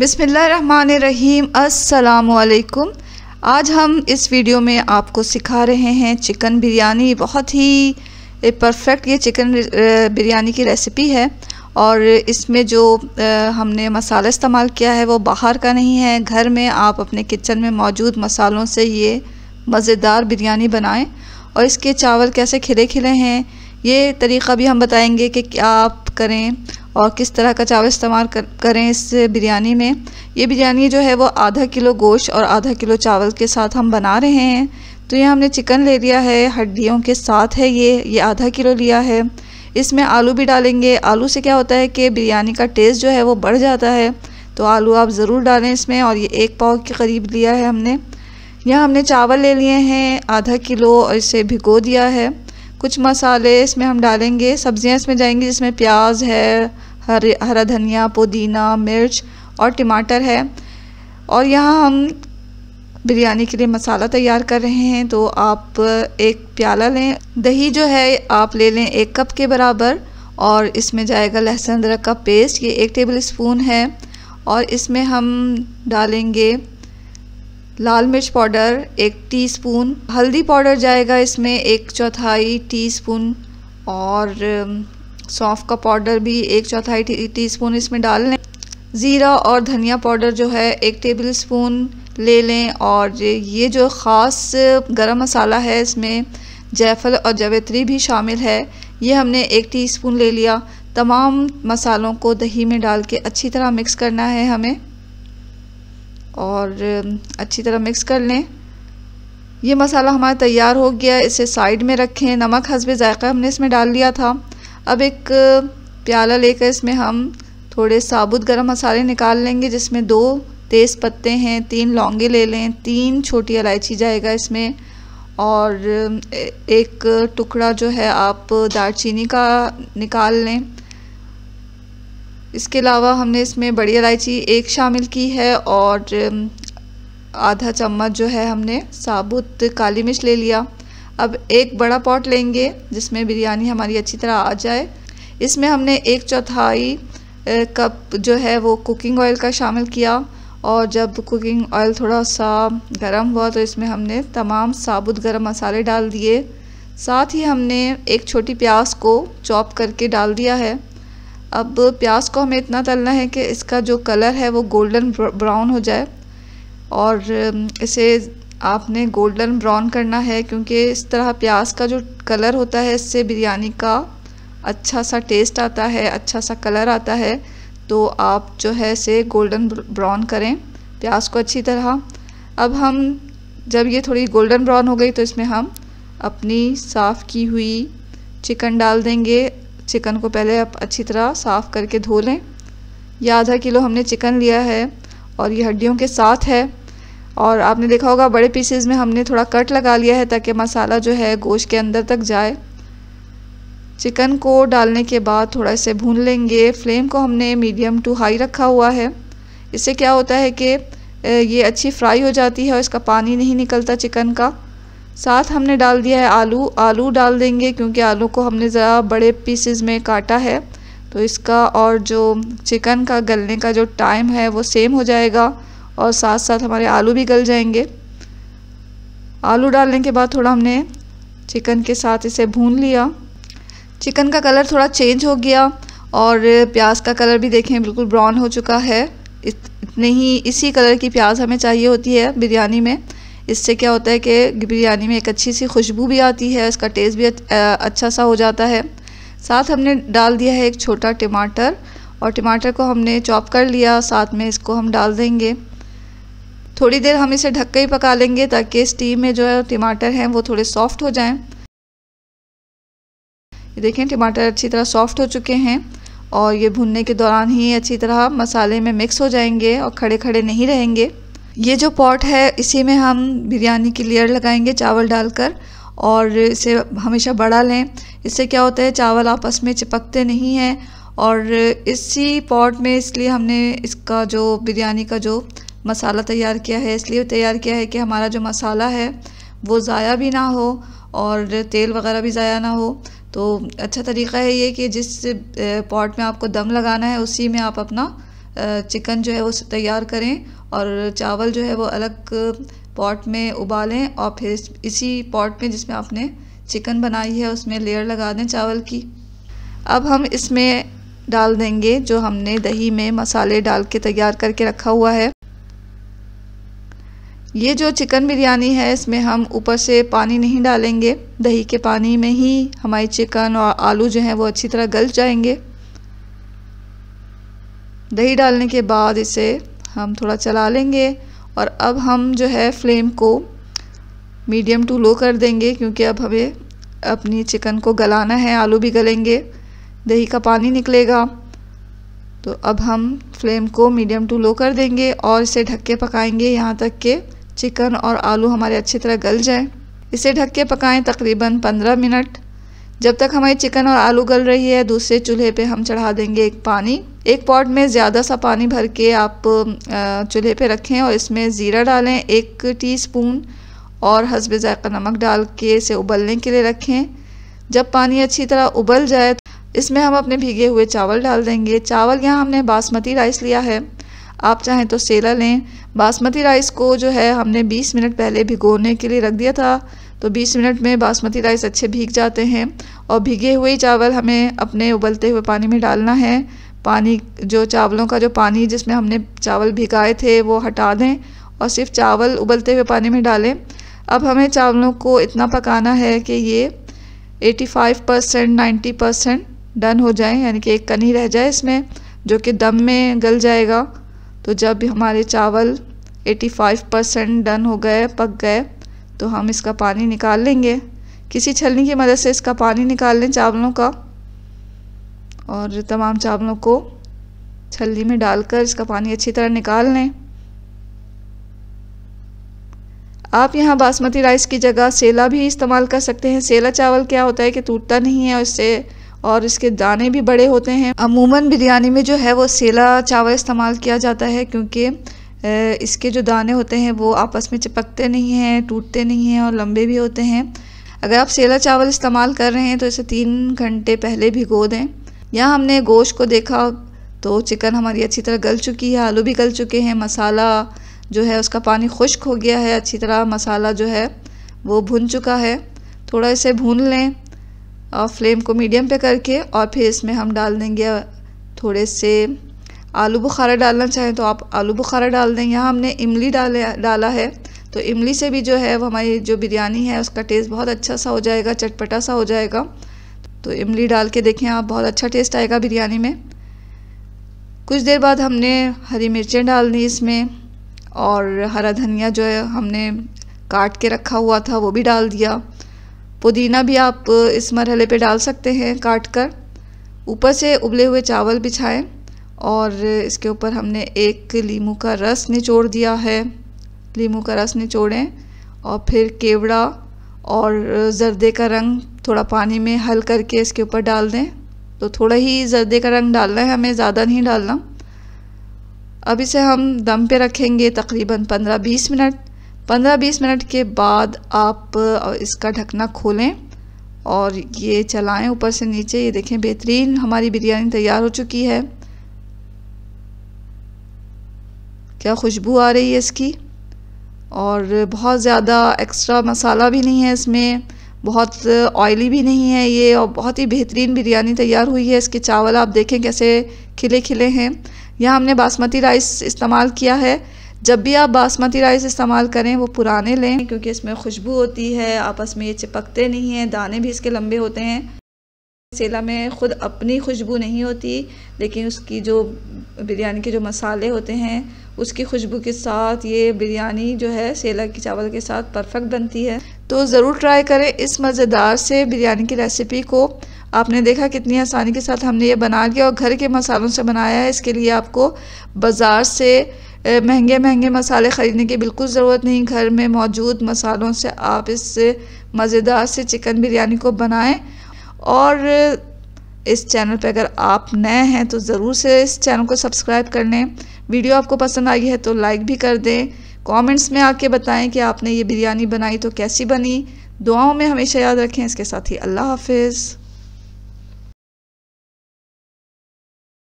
बिस्मिल्लाहिर्रहमानिर्रहीम। अस्सलामुअलैकुम। आज हम इस वीडियो में आपको सिखा रहे हैं चिकन बिरयानी। बहुत ही परफेक्ट ये चिकन बिरयानी की रेसिपी है और इसमें जो हमने मसाला इस्तेमाल किया है वो बाहर का नहीं है। घर में आप अपने किचन में मौजूद मसालों से ये मज़ेदार बिरयानी बनाएं। और इसके चावल कैसे खिले खिले हैं ये तरीक़ा भी हम बताएंगे कि क्या आप करें और किस तरह का चावल इस्तेमाल करें इस बिरयानी में। ये बिरयानी जो है वो आधा किलो गोश्त और आधा किलो चावल के साथ हम बना रहे हैं। तो ये हमने चिकन ले लिया है, हड्डियों के साथ है ये आधा किलो लिया है। इसमें आलू भी डालेंगे। आलू से क्या होता है कि बिरयानी का टेस्ट जो है वो बढ़ जाता है, तो आलू आप ज़रूर डालें इसमें। और ये 1 पाव के करीब लिया है हमने। यहाँ हमने चावल ले लिए हैं आधा किलो और इसे भिगो दिया है। कुछ मसाले इसमें हम डालेंगे, सब्जियां इसमें जाएंगी जिसमें प्याज है, हरा धनिया, पुदीना, मिर्च और टमाटर है। और यहाँ हम बिरयानी के लिए मसाला तैयार कर रहे हैं। तो आप एक प्याला लें, दही जो है आप ले लें 1 कप के बराबर। और इसमें जाएगा लहसुन अदरक का पेस्ट, ये 1 टेबल स्पून है। और इसमें हम डालेंगे लाल मिर्च पाउडर 1 टीस्पून, हल्दी पाउडर जाएगा इसमें 1/4 टीस्पून और सौंफ का पाउडर भी 1/4 टीस्पून इसमें डाल लें। ज़ीरा और धनिया पाउडर जो है 1 टेबल स्पून ले लें। और ये जो ख़ास गरम मसाला है इसमें जायफल और जावित्री भी शामिल है, ये हमने 1 टीस्पून ले लिया। तमाम मसालों को दही में डाल के अच्छी तरह मिक्स करना है हमें और अच्छी तरह मिक्स कर लें। ये मसाला हमारा तैयार हो गया, इसे साइड में रखें। नमक हस्बे ज़ायक़ा हमने इसमें डाल लिया था। अब एक प्याला लेकर इसमें हम थोड़े साबुत गरम मसाले निकाल लेंगे, जिसमें 2 तेज़ पत्ते हैं, 3 लौंगे ले लें, 3 छोटी इलायची जाएगा इसमें और 1 टुकड़ा जो है आप दालचीनी का निकाल लें। इसके अलावा हमने इसमें बड़ी इलायची 1 शामिल की है और आधा चम्मच जो है हमने साबुत काली मिर्च ले लिया। अब एक बड़ा पॉट लेंगे जिसमें बिरयानी हमारी अच्छी तरह आ जाए। इसमें हमने 1/4 कप जो है वो कुकिंग ऑयल का शामिल किया। और जब कुकिंग ऑयल थोड़ा सा गर्म हुआ तो इसमें हमने तमाम साबुत गरम मसाले डाल दिए। साथ ही हमने एक छोटी प्याज को चॉप करके डाल दिया है। अब प्याज को हमें इतना तलना है कि इसका जो कलर है वो गोल्डन ब्राउन हो जाए। और इसे आपने गोल्डन ब्राउन करना है, क्योंकि इस तरह प्याज का जो कलर होता है इससे बिरयानी का अच्छा सा टेस्ट आता है, अच्छा सा कलर आता है। तो आप जो है इसे गोल्डन ब्राउन करें प्याज को अच्छी तरह। अब हम जब ये थोड़ी गोल्डन ब्राउन हो गई तो इसमें हम अपनी साफ़ की हुई चिकन डाल देंगे। चिकन को पहले आप अच्छी तरह साफ़ करके धो लें। यह आधा किलो हमने चिकन लिया है और ये हड्डियों के साथ है। और आपने देखा होगा बड़े पीसेस में हमने थोड़ा कट लगा लिया है ताकि मसाला जो है गोश्त के अंदर तक जाए। चिकन को डालने के बाद थोड़ा इसे भून लेंगे। फ्लेम को हमने मीडियम टू हाई रखा हुआ है। इससे क्या होता है कि ये अच्छी फ्राई हो जाती है और इसका पानी नहीं निकलता चिकन का। साथ हमने डाल दिया है आलू डाल देंगे, क्योंकि आलू को हमने ज़रा बड़े पीसेस में काटा है तो इसका और जो चिकन का गलने का जो टाइम है वो सेम हो जाएगा और साथ साथ हमारे आलू भी गल जाएंगे। आलू डालने के बाद थोड़ा हमने चिकन के साथ इसे भून लिया। चिकन का कलर थोड़ा चेंज हो गया और प्याज का कलर भी देखें बिल्कुल ब्राउन हो चुका है। इतने ही इसी कलर की प्याज हमें चाहिए होती है बिरयानी में। इससे क्या होता है कि बिरयानी में एक अच्छी सी खुशबू भी आती है, इसका टेस्ट भी अच्छा सा हो जाता है। साथ हमने डाल दिया है 1 छोटा टमाटर और टमाटर को हमने चॉप कर लिया, साथ में इसको हम डाल देंगे। थोड़ी देर हम इसे ढक के ही पका लेंगे ताकि स्टीम में जो है टमाटर हैं वो थोड़े सॉफ्ट हो जाएं। ये देखें टमाटर अच्छी तरह सॉफ्ट हो चुके हैं और ये भुनने के दौरान ही अच्छी तरह मसाले में मिक्स हो जाएंगे और खड़े खड़े नहीं रहेंगे। ये जो पॉट है इसी में हम बिरयानी की लेयर लगाएंगे चावल डालकर और इसे हमेशा बड़ा लें। इससे क्या होता है चावल आपस में चिपकते नहीं हैं। और इसी पॉट में इसलिए हमने इसका जो बिरयानी का जो मसाला तैयार किया है इसलिए तैयार किया है कि हमारा जो मसाला है वो ज़ाया भी ना हो और तेल वगैरह भी ज़ाया ना हो। तो अच्छा तरीक़ा है ये कि जिस पॉट में आपको दम लगाना है उसी में आप अपना चिकन जो है वो तैयार करें और चावल जो है वो अलग पॉट में उबालें और फिर इसी पॉट में जिसमें आपने चिकन बनाई है उसमें लेयर लगा दें चावल की। अब हम इसमें डाल देंगे जो हमने दही में मसाले डाल के तैयार करके रखा हुआ है। ये जो चिकन बिरयानी है इसमें हम ऊपर से पानी नहीं डालेंगे, दही के पानी में ही हमारी चिकन और आलू जो हैं वो अच्छी तरह गल जाएंगे। दही डालने के बाद इसे हम थोड़ा चला लेंगे और अब हम जो है फ्लेम को मीडियम टू लो कर देंगे, क्योंकि अब हमें अपनी चिकन को गलाना है, आलू भी गलेंगे, दही का पानी निकलेगा। तो अब हम फ्लेम को मीडियम टू लो कर देंगे और इसे ढक के पकाएंगे यहाँ तक कि चिकन और आलू हमारे अच्छी तरह गल जाएं। इसे ढक के पकाएं तकरीबन 15 मिनट। जब तक हमारी चिकन और आलू गल रही है दूसरे चूल्हे पे हम चढ़ा देंगे एक पॉट में ज़्यादा सा पानी भर के आप चूल्हे पे रखें और इसमें ज़ीरा डालें 1 टीस्पून और हस्बे ज़ायक़ा नमक डाल के इसे उबलने के लिए रखें। जब पानी अच्छी तरह उबल जाए इसमें हम अपने भीगे हुए चावल डाल देंगे। चावल यहाँ हमने बासमती राइस लिया है, आप चाहें तो सेला लें। बासमती राइस को जो है हमने 20 मिनट पहले भिगोने के लिए रख दिया था, तो 20 मिनट में बासमती राइस अच्छे भीग जाते हैं। और भीगे हुए चावल हमें अपने उबलते हुए पानी में डालना है। पानी जो चावलों का जो पानी जिसमें हमने चावल भिगाए थे वो हटा दें और सिर्फ चावल उबलते हुए पानी में डालें। अब हमें चावलों को इतना पकाना है कि ये 85% 90% डन हो जाए, यानी कि एक कनी रह जाए इसमें जो कि दम में गल जाएगा। तो जब भी हमारे चावल 85% डन हो गए, पक गए, तो हम इसका पानी निकाल लेंगे। किसी छलनी की मदद से इसका पानी निकाल लें चावलों का और तमाम चावलों को छलनी में डालकर इसका पानी अच्छी तरह निकाल लें। आप यहाँ बासमती राइस की जगह सेला भी इस्तेमाल कर सकते हैं। सेला चावल क्या होता है कि टूटता नहीं है और इसके दाने भी बड़े होते हैं। अमूमन बिरयानी में जो है वो सेला चावल इस्तेमाल किया जाता है, क्योंकि इसके जो दाने होते हैं वो आपस में चिपकते नहीं हैं, टूटते नहीं हैं और लंबे भी होते हैं। अगर आप सेला चावल इस्तेमाल कर रहे हैं तो इसे 3 घंटे पहले भिगो दें। यहाँ हमने गोश्त को देखा तो चिकन हमारी अच्छी तरह गल चुकी है, आलू भी गल चुके हैं, मसाला जो है उसका पानी खुश्क हो गया है, अच्छी तरह मसाला जो है वो भुन चुका है। थोड़ा इसे भून लें और फ्लेम को मीडियम पे करके, और फिर इसमें हम डाल देंगे थोड़े से आलू बुखारा। डालना चाहें तो आप आलू बुखारा डाल दें। यहाँ हमने इमली डाला है, तो इमली से भी जो है वो हमारी जो बिरयानी है उसका टेस्ट बहुत अच्छा सा हो जाएगा, चटपटा सा हो जाएगा। तो इमली डाल के देखें आप, बहुत अच्छा टेस्ट आएगा बिरयानी में। कुछ देर बाद हमने हरी मिर्चें डाल दी इसमें और हरा धनिया जो है हमने काट के रखा हुआ था वो भी डाल दिया। पुदीना भी आप इस मरहले पे डाल सकते हैं काट कर। ऊपर से उबले हुए चावल बिछाएं और इसके ऊपर हमने 1 लीमू का रस निचोड़ दिया है। लीमू का रस निचोड़ें और फिर केवड़ा और जर्दे का रंग थोड़ा पानी में हल करके इसके ऊपर डाल दें। तो थोड़ा ही जर्दे का रंग डालना है हमें, ज़्यादा नहीं डालना। अब इसे हम दम पे रखेंगे तकरीबन 15-20 मिनट। 15-20 मिनट के बाद आप इसका ढकना खोलें और ये चलाएं ऊपर से नीचे। ये देखें बेहतरीन हमारी बिरयानी तैयार हो चुकी है। क्या खुशबू आ रही है इसकी, और बहुत ज़्यादा एक्स्ट्रा मसाला भी नहीं है इसमें, बहुत ऑयली भी नहीं है ये, और बहुत ही बेहतरीन बिरयानी तैयार हुई है। इसके चावल आप देखें कैसे खिले खिले हैं। यहाँ हमने बासमती राइस इस्तेमाल किया है। जब भी आप बासमती राइस इस्तेमाल करें वो पुराने लें, क्योंकि इसमें खुशबू होती है, आपस में ये चिपकते नहीं हैं, दाने भी इसके लंबे होते हैं। सेला में ख़ुद अपनी खुशबू नहीं होती, लेकिन उसकी जो बिरयानी के जो मसाले होते हैं उसकी खुशबू के साथ ये बिरयानी जो है सेला की चावल के साथ परफेक्ट बनती है। तो ज़रूर ट्राई करें इस मज़ेदार से बिरयानी की रेसिपी को। आपने देखा कितनी आसानी के साथ हमने ये बना लिया और घर के मसालों से बनाया है। इसके लिए आपको बाज़ार से महंगे महंगे मसाले ख़रीदने की बिल्कुल ज़रूरत नहीं। घर में मौजूद मसालों से आप इस मज़ेदार से चिकन बिरयानी को बनाएं। और इस चैनल पर अगर आप नए हैं तो ज़रूर से इस चैनल को सब्सक्राइब कर लें। वीडियो आपको पसंद आई है तो लाइक भी कर दें। कमेंट्स में आके बताएं कि आपने ये बिरयानी बनाई तो कैसी बनी। दुआओं में हमेशा याद रखें। इसके साथ ही अल्लाह हाफिज़।